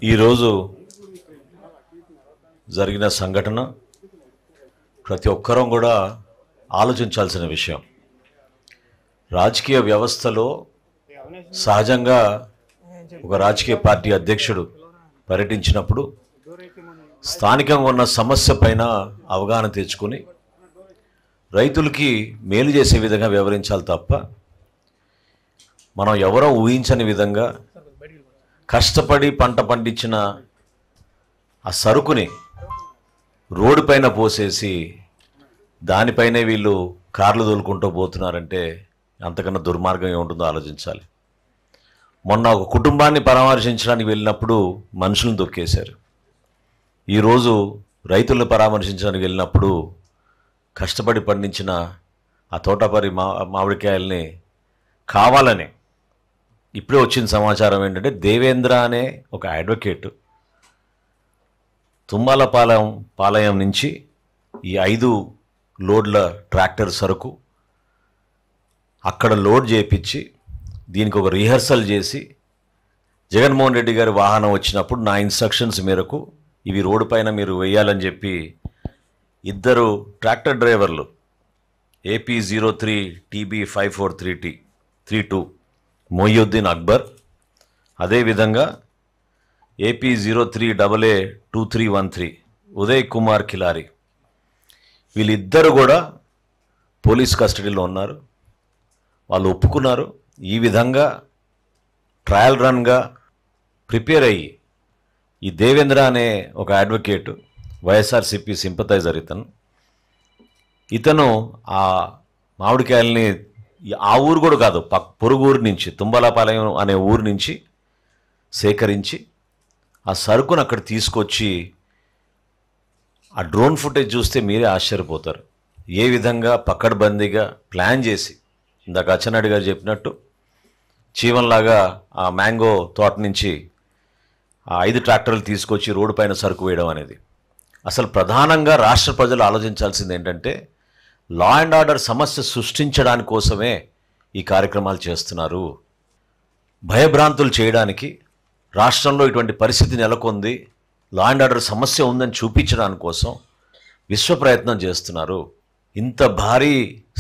ఈరోజు జరిగిన సంఘటన ప్రతి ఒక్కరం కూడా ఆలోచించాల్సిన విషయం. రాజకీయ వ్యవస్థలో సహజంగా ఒక రాజకీయ పార్టీ అధ్యక్షుడు పర్యటించినప్పుడు స్థానికంగా ఉన్న సమస్య పైన అవగాహన తెచ్చుకొని రైతులకి మేలు చేసే విధంగా వ్యవహరించాలి తప్ప మనం ఎవరో ఊహించని విధంగా కష్టపడి పంట పండించిన ఆ సరుకుని రోడ్డు పైన పోసేసి దానిపైనే వీళ్ళు కార్లు తోలుకుంటూ పోతున్నారంటే అంతకన్నా దుర్మార్గం ఏముంటుందో ఆలోచించాలి. మొన్న ఒక కుటుంబాన్ని పరామర్శించడానికి వెళ్ళినప్పుడు మనుషులను తొక్కేశారు. ఈరోజు రైతులను పరామర్శించడానికి వెళ్ళినప్పుడు కష్టపడి పండించిన ఆ తోటపరి మామిడికాయల్ని కావాలని ఇప్పుడే వచ్చిన సమాచారం ఏంటంటే దేవేంద్ర అనే ఒక అడ్వకేట్ తుమ్మలపాలెం నుంచి ఈ 5 లోడ్ల ట్రాక్టర్ సరుకు అక్కడ లోడ్ చేయించి దీనికి ఒక రిహర్సల్ చేసి జగన్మోహన్ రెడ్డి గారి వాహనం వచ్చినప్పుడు నా ఇన్స్ట్రక్షన్స్ మేరకు ఇవి రోడ్డు పైన మీరు వేయాలని చెప్పి 2 ట్రాక్టర్ డ్రైవర్లు AP03 TB54332 మొయ్యుద్దీన్ అక్బర్, అదేవిధంగా AP03AA2313 ఉదయ్ కుమార్ కిలారి, వీళ్ళిద్దరు కూడా పోలీస్ కస్టడీలో ఉన్నారు. వాళ్ళు ఒప్పుకున్నారు. ఈ విధంగా ట్రయల్ రన్గా ప్రిపేర్ అయ్యి ఈ దేవేంద్ర అనే ఒక అడ్వకేటు వైఎస్ఆర్సీపీ సింపథైజర్ ఇతను ఆ మామిడికాయల్ని ఆ ఊరు కూడా కాదు పొరుగు ఊరు నుంచి తుమ్మలపాలెం అనే ఊరు నుంచి సేకరించి ఆ సరుకును అక్కడ తీసుకొచ్చి ఆ డ్రోన్ ఫుటేజ్ చూస్తే మీరే ఆశ్చర్యపోతారు. ఏ విధంగా పకడ్బందీగా ప్లాన్ చేసి ఇందాక అచ్చెన్నాయుడు గారు చెప్పినట్టు చీవంలాగా ఆ మ్యాంగో తోట నుంచి ఆ 5 ట్రాక్టర్లు తీసుకొచ్చి రోడ్డు పైన సరుకు వేయడం అనేది అసలు ప్రధానంగా రాష్ట్ర ప్రజలు ఆలోచించాల్సింది ఏంటంటే లా అండ్ ఆర్డర్ సమస్య సృష్టించడానికి కోసమే ఈ కార్యక్రమాలు చేస్తున్నారు. భయభ్రాంతులు చేయడానికి, రాష్ట్రంలో ఇటువంటి పరిస్థితి నెలకొంది, లా అండ్ ఆర్డర్ సమస్య ఉందని చూపించడానికి కోసం విశ్వ ప్రయత్నం చేస్తున్నారు. ఇంత భారీ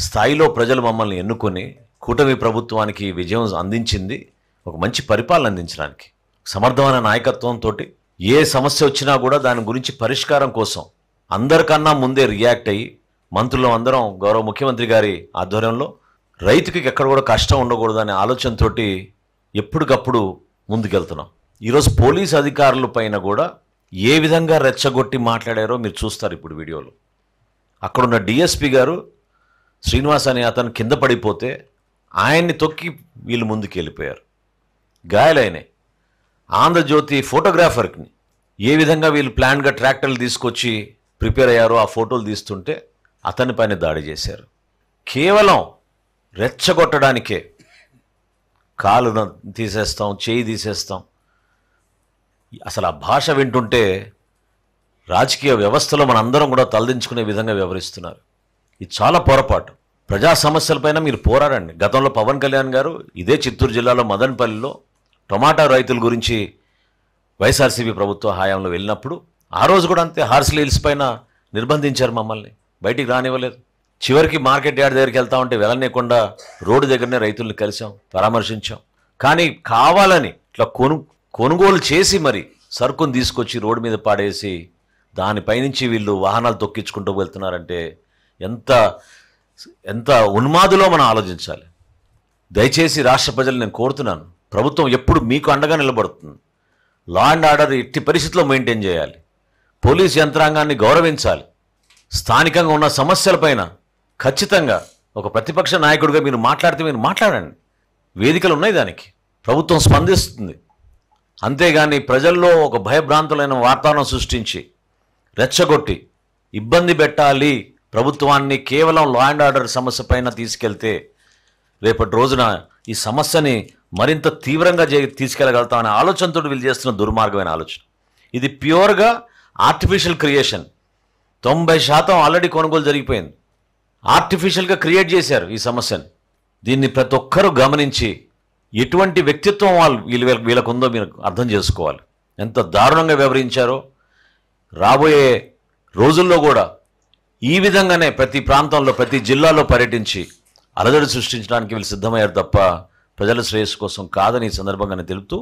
స్థాయిలో ప్రజలు మమ్మల్ని ఎన్నుకొని కూటమి ప్రభుత్వానికి విజయం అందించింది ఒక మంచి పరిపాలన అందించడానికి, సమర్థమైన నాయకత్వంతో ఏ సమస్య వచ్చినా కూడా దాని గురించి పరిష్కారం కోసం అందరికన్నా ముందే రియాక్ట్ అయ్యి మంత్రులు అందరం గౌరవ ముఖ్యమంత్రి గారి ఆధ్వర్యంలో రైతుకి ఎక్కడ కూడా కష్టం ఉండకూడదు అనే ఆలోచనతో ఎప్పటికప్పుడు ముందుకెళ్తున్నాం. ఈరోజు పోలీస్ అధికారుల పైన కూడా ఏ విధంగా రెచ్చగొట్టి మాట్లాడారో మీరు చూస్తారు ఇప్పుడు వీడియోలో. అక్కడున్న డిఎస్పి గారు శ్రీనివాస్ అనే అతను కింద పడిపోతే ఆయన్ని తొక్కి వీళ్ళు ముందుకు వెళ్ళిపోయారు, గాయాలైనాయి. ఆంధ్రజ్యోతి ఫోటోగ్రాఫర్ని ఏ విధంగా వీళ్ళు ప్లాన్గా ట్రాక్టర్లు తీసుకొచ్చి ప్రిపేర్ అయ్యారో ఆ ఫోటోలు తీస్తుంటే అతని పైన దాడి చేశారు. కేవలం రెచ్చగొట్టడానికే కాలు తీసేస్తాం, చేయి తీసేస్తాం. అసలు ఆ భాష వింటుంటే రాజకీయ వ్యవస్థలో మనందరం కూడా తలదించుకునే విధంగా వ్యవహరిస్తున్నారు. ఇది చాలా పొరపాటు. ప్రజా సమస్యలపైన మీరు పోరాడండి. గతంలో పవన్ కళ్యాణ్ గారు ఇదే చిత్తూరు జిల్లాలో మదనపల్లిలో టొమాటో రైతుల గురించి వైఎస్ఆర్సీపీ ప్రభుత్వ హయాంలో వెళ్ళినప్పుడు ఆ రోజు కూడా అంతే హార్స్లీ హిల్స్ పైన నిర్బంధించారు, మమ్మల్ని బయటికి రానివ్వలేదు. చివరికి మార్కెట్ యార్డ్ దగ్గరికి వెళ్తా ఉంటే వెళ్ళనీయకుండా రోడ్డు దగ్గరనే రైతుల్ని కలిసాం, పరామర్శించాం. కానీ కావాలని ఇట్లా కొనుగోలు చేసి మరి సరుకును తీసుకొచ్చి రోడ్డు మీద పాడేసి దానిపైనుంచి వీళ్ళు వాహనాలు తొక్కించుకుంటూ వెళ్తున్నారంటే ఎంత ఎంత ఉన్మాదులో మనం ఆలోచించాలి. దయచేసి రాష్ట్ర ప్రజలు నేను కోరుతున్నాను, ప్రభుత్వం ఎప్పుడు మీకు అండగా నిలబడుతుంది. లా అండ్ ఆర్డర్ ఎట్టి పరిస్థితుల్లో మెయింటైన్ చేయాలి. పోలీస్ యంత్రాంగాన్ని గౌరవించాలి. స్థానికంగా ఉన్న సమస్యలపైన ఖచ్చితంగా ఒక ప్రతిపక్ష నాయకుడిగా మీరు మాట్లాడితే మీరు మాట్లాడండి, వేదికలు ఉన్నాయి, దానికి ప్రభుత్వం స్పందిస్తుంది. అంతేగాని ప్రజల్లో ఒక భయభ్రాంతులైన వాతావరణం సృష్టించి రెచ్చగొట్టి ఇబ్బంది పెట్టాలి ప్రభుత్వాన్ని కేవలం లా అండ్ ఆర్డర్ సమస్య పైన తీసుకెళ్తే రేపటి రోజున ఈ సమస్యని మరింత తీవ్రంగా తీసుకెళ్ళగలుగుతామనే ఆలోచనతో వీళ్ళు చేస్తున్న దుర్మార్గమైన ఆలోచన. ఇది ప్యూర్గా ఆర్టిఫిషియల్ క్రియేషన్. 90% ఆల్రెడీ కొనుగోలు జరిగిపోయింది. ఆర్టిఫిషియల్గా క్రియేట్ చేశారు ఈ సమస్యను. దీన్ని ప్రతి ఒక్కరూ గమనించి ఎటువంటి వ్యక్తిత్వం వీళ్ళకు ఉందో మీరు అర్థం చేసుకోవాలి. ఎంత దారుణంగా వ్యవహరించారో. రాబోయే రోజుల్లో కూడా ఈ విధంగానే ప్రతి ప్రాంతంలో ప్రతి జిల్లాలో పర్యటించి అలజడి సృష్టించడానికి వీళ్ళు సిద్ధమయ్యారు తప్ప ప్రజల శ్రేయస్సు కోసం కాదని ఈ సందర్భంగానే తెలుపుతూ